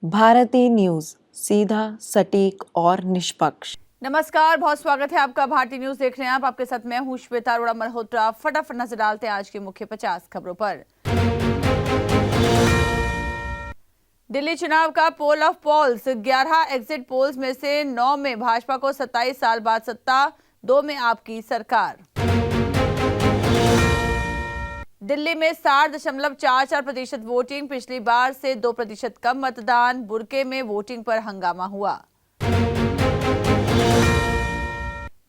Bharti news, सीधा, सटीक और निष्पक्ष। नमस्कार, बहुत स्वागत है आपका। भारती न्यूज देख रहे हैं आप। आपके साथ मैं हूं श्वेता अरोड़ा मल्होत्रा। फटाफट नजर डालते हैं आज की मुख्य 50 खबरों पर। दिल्ली चुनाव का poll of polls, 11 exit polls में से 9 में भाजपा को 27 साल बाद सत्ता, 2 में आपकी सरकार। दिल्ली में 60.44% वोटिंग, पिछली बार से 2% कम मतदान। बुरके में वोटिंग पर हंगामा हुआ।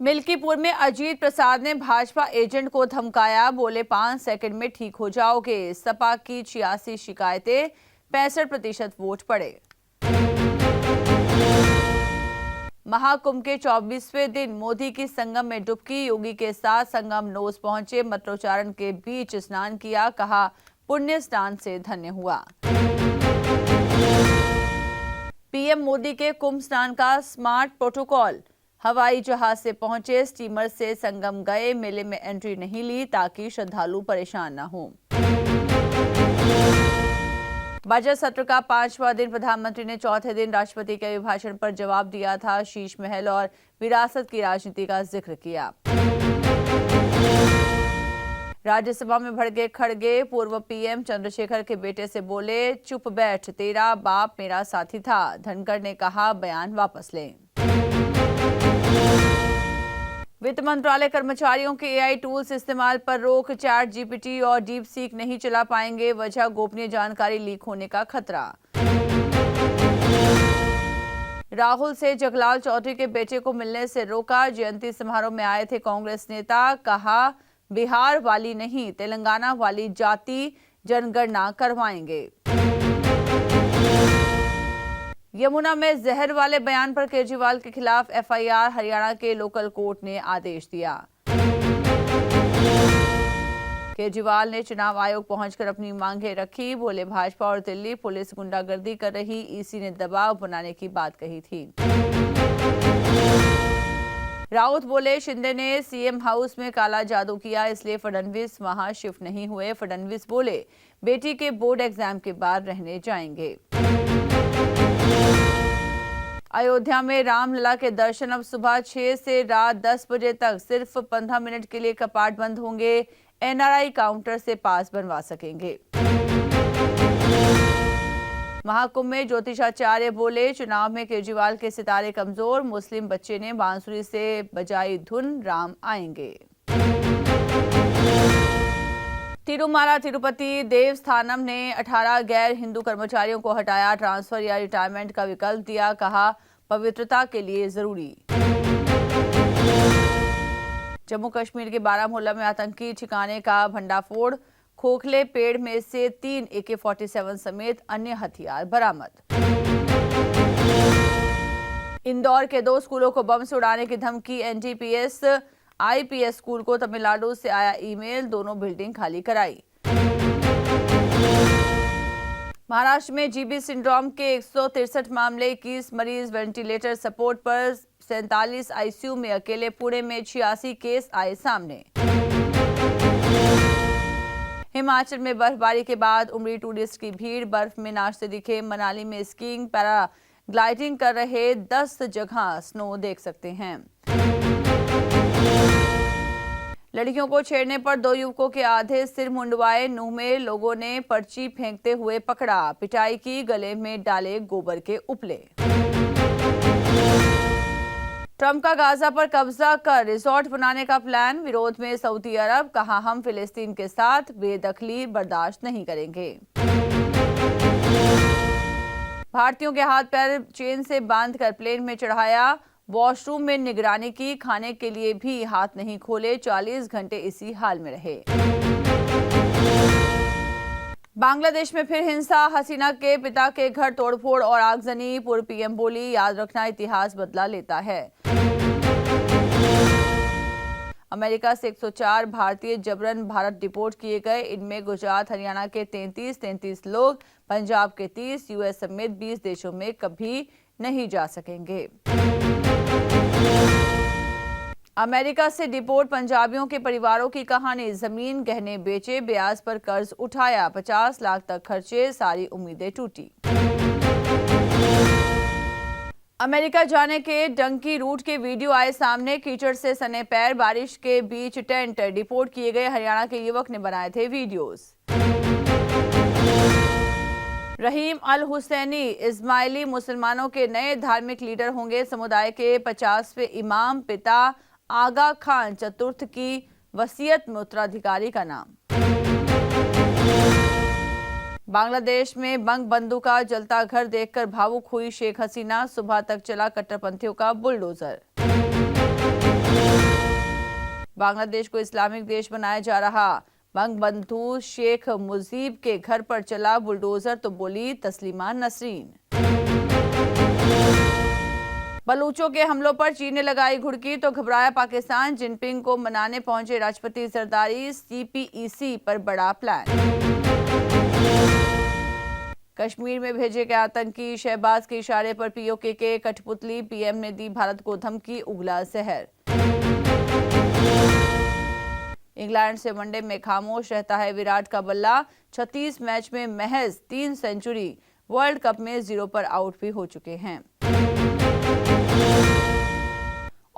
मिल्कीपुर में अजीत प्रसाद ने भाजपा एजेंट को धमकाया, बोले 5 सेकंड में ठीक हो जाओगे। सपा की 86 शिकायतें, 65% वोट पड़े। महाकुंभ के 24वें दिन मोदी की संगम में डुबकी, योगी के साथ संगम नोस पहुंचे, मंत्रोच्चारण के बीच स्नान किया, कहा पुण्य स्नान से धन्य हुआ। पीएम मोदी के कुंभ स्नान का स्मार्ट प्रोटोकॉल, हवाई जहाज से पहुंचे, स्टीमर से संगम गए, मेले में एंट्री नहीं ली ताकि श्रद्धालु परेशान न हो। बजट सत्र का 5वां दिन, प्रधानमंत्री ने चौथे दिन राष्ट्रपति के अभिभाषण पर जवाब दिया था। शीश महल और विरासत की राजनीति का जिक्र किया। राज्यसभा में भड़के खड़गे, पूर्व पीएम चंद्रशेखर के बेटे से बोले चुप बैठ, तेरा बाप मेरा साथी था। धनखड़ ने कहा बयान वापस लें। वित्त मंत्रालय कर्मचारियों के एआई टूल्स इस्तेमाल पर रोक, चैट जीपीटी और डीप सीक नहीं चला पाएंगे, वजह गोपनीय जानकारी लीक होने का खतरा। राहुल से जगलाल चौधरी के बेटे को मिलने से रोका, जयंती समारोह में आए थे कांग्रेस नेता, कहा बिहार वाली नहीं तेलंगाना वाली जाति जनगणना करवाएंगे। यमुना में जहर वाले बयान पर केजरीवाल के खिलाफ एफआईआर, हरियाणा के लोकल कोर्ट ने आदेश दिया। केजरीवाल ने चुनाव आयोग पहुंचकर अपनी मांगें रखी, बोले भाजपा और दिल्ली पुलिस गुंडागर्दी कर रही, ईसी ने दबाव बनाने की बात कही थी। राउत बोले शिंदे ने सीएम हाउस में काला जादू किया, इसलिए फडणवीस वहां शिफ्ट नहीं हुए। फडणवीस बोले बेटी के बोर्ड एग्जाम के बाद रहने जाएंगे। अयोध्या में रामलला के दर्शन अब सुबह 6 से रात 10 बजे तक सिर्फ 15 मिनट के लिए कपाट बंद होंगे। एनआरआई काउंटर से पास बनवा सकेंगे। महाकुंभ में ज्योतिषाचार्य बोले चुनाव में केजरीवाल के सितारे कमजोर, मुस्लिम बच्चे ने बांसुरी से बजाई धुन, राम आएंगे। तिरुमाला तिरुपति देवस्थानम ने 18 गैर हिंदू कर्मचारियों को हटाया, ट्रांसफर या रिटायरमेंट का विकल्प दिया, कहा पवित्रता के लिए जरूरी। जम्मू कश्मीर के बारामूला में आतंकी ठिकाने का भंडाफोड़, खोखले पेड़ में से 3 AK-47 समेत अन्य हथियार बरामद। इंदौर के 2 स्कूलों को बम से उड़ाने की धमकी, एनडीपीएस आईपीएस स्कूल को तमिलनाडु से आया ईमेल, दोनों बिल्डिंग खाली कराई। महाराष्ट्र में जीबी सिंड्रोम के 163 मामले, 21 मरीज वेंटिलेटर सपोर्ट पर, 47 आईसीयू में अकेले। पुणे में 86 केस आए सामने। हिमाचल में बर्फबारी के बाद उमड़ी टूरिस्ट की भीड़, बर्फ में नाचते दिखे। मनाली में स्कीइंग पैराग्लाइडिंग कर रहे, 10 जगह स्नो देख सकते हैं। लड़कियों को छेड़ने पर 2 युवकों के आधे सिर मुंडवाए, नूह में लोगों ने पर्ची फेंकते हुए पकड़ा, पिटाई की, गले में डाले गोबर के उपले। ट्रंप का गाजा पर कब्जा कर रिजॉर्ट बनाने का प्लान, विरोध में सऊदी अरब, कहा हम फिलिस्तीन के साथ बेदखली बर्दाश्त नहीं करेंगे। भारतीयों के हाथ पैर चेन से बांधकर प्लेन में चढ़ाया, वॉशरूम में निगरानी की, खाने के लिए भी हाथ नहीं खोले, 40 घंटे इसी हाल में रहे। बांग्लादेश में फिर हिंसा, हसीना के पिता के घर तोड़फोड़ और आगजनी, पूर्व पीएम बोली याद रखना इतिहास बदला लेता है। अमेरिका से 104 भारतीय जबरन भारत डिपोर्ट किए गए, इनमें गुजरात हरियाणा के 33 लोग, पंजाब के 30, यूएस समेत 20 देशों में कभी नहीं जा सकेंगे। अमेरिका से डिपोर्ट पंजाबियों के परिवारों की कहानी, जमीन गहने बेचे, ब्याज पर कर्ज उठाया, 50 लाख तक खर्चे, सारी उम्मीदें टूटी। अमेरिका जाने के डंकी रूट के वीडियो आए सामने। कीचड़ से सने पैर, बारिश के बीच टेंट। डिपोर्ट किए गए हरियाणा के युवक ने बनाए थे वीडियोस। रहीम अल हुसैनी इस्माइली मुसलमानों के नए धार्मिक लीडर होंगे। समुदाय के 50वें इमाम पिता आगा खान चतुर्थ की वसीयत में उत्तराधिकारी का नाम। बांग्लादेश में बंग बंधु का जलता घर देखकर भावुक हुई शेख हसीना। सुबह तक चला कट्टरपंथियों का बुलडोजर। बांग्लादेश को इस्लामिक देश बनाया जा रहा। बंग बंधु शेख मुजीब के घर पर चला बुलडोजर तो बोली तस्लीमा नसरीन। बलूचों के हमलों पर चीन ने लगाई घुड़की तो घबराया पाकिस्तान। जिनपिंग को मनाने पहुंचे राष्ट्रपति जरदारी। CPEC पर बड़ा प्लान। कश्मीर में भेजे गए आतंकी। शहबाज के इशारे पर POK के कठपुतली। PM ने दी भारत को धमकी, उगला जहर। इंग्लैंड से वनडे में खामोश रहता है विराट का बल्ला। 36 मैच में महज 3 सेंचुरी। वर्ल्ड कप में 0 पर आउट भी हो चुके हैं।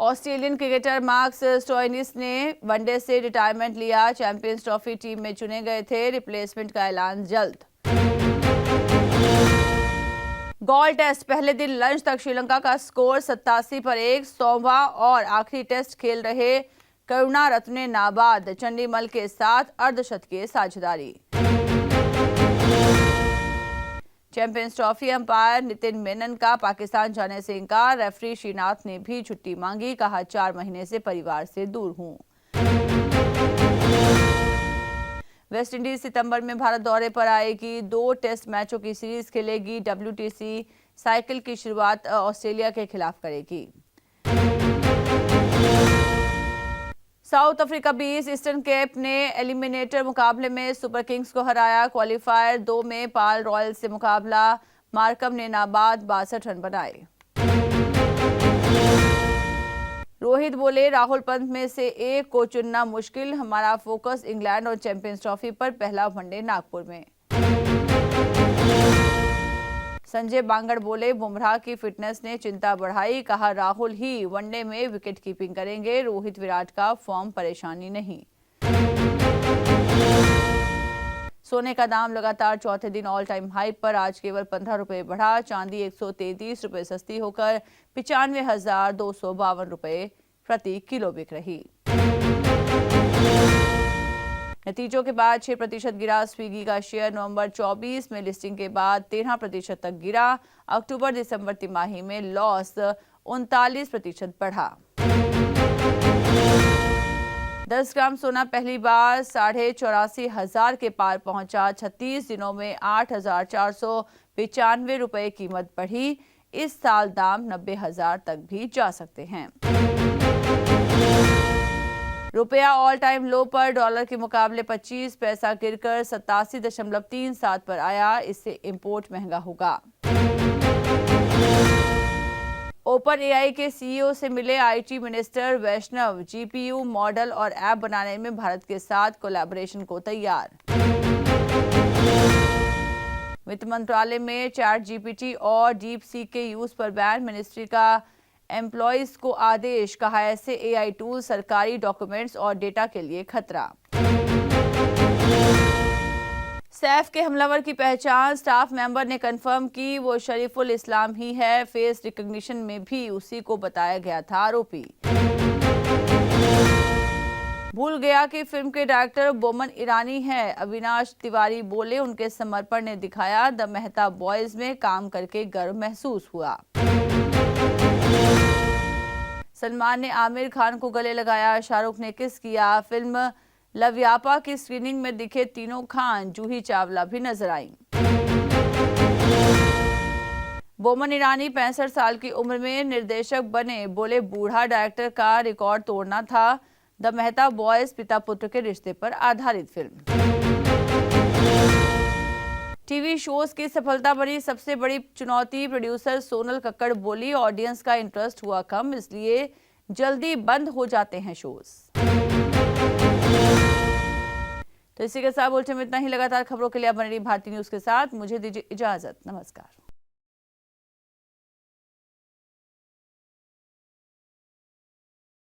ऑस्ट्रेलियन क्रिकेटर मार्कस स्टोइनिस ने वनडे से रिटायरमेंट लिया। चैंपियंस ट्रॉफी टीम में चुने गए थे। रिप्लेसमेंट का ऐलान जल्द। गॉल टेस्ट पहले दिन लंच तक श्रीलंका का स्कोर 87 पर 1। 100वां और आखिरी टेस्ट खेल रहे करुणारत्ने ने नाबाद चंडीमल के साथ अर्धशतकीय साझेदारी। Champions trophy umpire Nitin Menon का पाकिस्तान जाने से इंकार। रेफरी श्रीनाथ ने भी छुट्टी मांगी। कहा 4 महीने से परिवार से दूर हूं। वेस्टइंडीज सितंबर में भारत दौरे पर आएगी। 2 टेस्ट मैचों की सीरीज खेलेगी। WTC साइकिल की शुरुआत ऑस्ट्रेलिया के खिलाफ करेगी। साउथ अफ्रीका 20 ईस्टर्न केप ने एलिमिनेटर मुकाबले में सुपर किंग्स को हराया। क्वालिफायर 2 में पाल रॉयल से मुकाबला। मार्कम ने नाबाद 62 रन बनाए। रोहित बोले राहुल पंत में से एक को चुनना मुश्किल। हमारा फोकस इंग्लैंड और चैंपियंस ट्रॉफी पर। पहला वनडे नागपुर में। संजय बांगड़ बोले बुमराह की फिटनेस ने चिंता बढ़ाई। कहा राहुल ही वनडे में विकेट कीपिंग करेंगे। रोहित विराट का फॉर्म परेशानी नहीं। सोने का दाम लगातार चौथे दिन ऑल टाइम हाई पर। आज केवल 15 रुपए बढ़ा। चांदी 133 रुपए सस्ती होकर 95,252 रुपए प्रति किलो बिक रही। नतीजों के बाद 6% गिरा स्विगी का शेयर। नवंबर 24 में लिस्टिंग के बाद 13% तक गिरा। अक्टूबर दिसंबर तिमाही में लॉस 39% बढ़ा। 10 ग्राम सोना पहली बार 84,500 के पार पहुंचा। 36 दिनों में 8,495 रुपए कीमत बढ़ी। इस साल दाम 90,000 तक भी जा सकते हैं। रुपया ऑल टाइम लो पर। डॉलर के मुकाबले 25 पैसा गिरकर 87.37 पर आया। इससे इंपोर्ट महंगा होगा। OpenAI के CEO से मिले IT minister Vaishnaw. GPU model और ऐप बनाने में भारत के साथ कोलैबोरेशन को तैयार। वित्त मंत्रालय में ChatGPT और DeepSeek के यूज पर बैन। मिनिस्ट्री का एम्प्लॉइज को आदेश। कहा ऐसे AI टूल सरकारी डॉक्यूमेंट्स और डेटा के लिए खतरा। सैफ के हमलावर की पहचान। स्टाफ मेंबर ने कंफर्म की वो शरीफुल इस्लाम ही है। फेस रिकॉग्निशन में भी उसी को बताया गया था आरोपी। भूल गया कि फिल्म के डायरेक्टर बोमन ईरानी है। अविनाश तिवारी बोले उनके समर्पण ने दिखाया द मेहता बॉयज में काम करके गर्व महसूस हुआ। सलमान ने आमिर खान को गले लगाया। शाहरुख ने किस किया। फिल्म लवयापा की स्क्रीनिंग में दिखे तीनों खान। जूही चावला भी नजर आईं। बोमन ईरानी 65 साल की उम्र में निर्देशक बने। बोले बूढ़ा डायरेक्टर का रिकॉर्ड तोड़ना था। द मेहता बॉयज पिता पुत्र के रिश्ते पर आधारित फिल्म। टीवी शोज की सफलता बनी सबसे बड़ी चुनौती। प्रोड्यूसर सोनल कक्कड़ बोली ऑडियंस का इंटरेस्ट हुआ कम, इसलिए जल्दी बंद हो जाते हैं शोज। तो इसी के साथ बुलेटिन में इतना ही। लगातार खबरों के लिए आप बने रहिए भारतीय न्यूज के साथ। मुझे दीजिए इजाजत। नमस्कार।